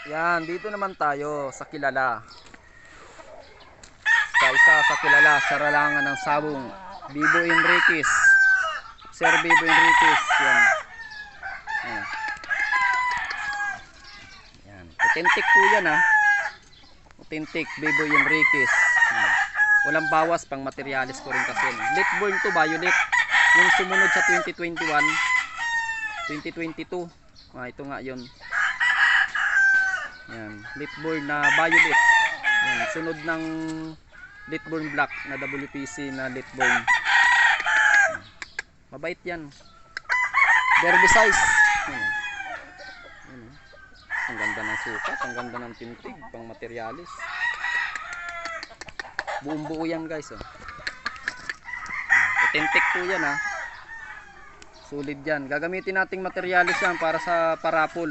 Yan, dito naman tayo sa kilala. Sa isa sa kilala sa Ralangan ng Sabong, Bibo Enriquez. Sir Bibo Enriquez, yan. Yan. Yan. Authentic po yan ha. Authentic Bibo Enriquez. Yan. Walang bawas, pang materialis ko rin kasi. Late born to, violet. Yung sumunod sa 2021, 2022. Ito nga yun. Yan, late born na violet. Yan, sunod ng late born black na WPC na late born. Mabait yan. Derby size. Yan. Yan. Ang ganda ng sukat, ang ganda ng tintig, pang materialis. Buong buo yan guys. Oh. Authentic po yan ha. Solid yan. Gagamitin nating materialis yan para sa parapol.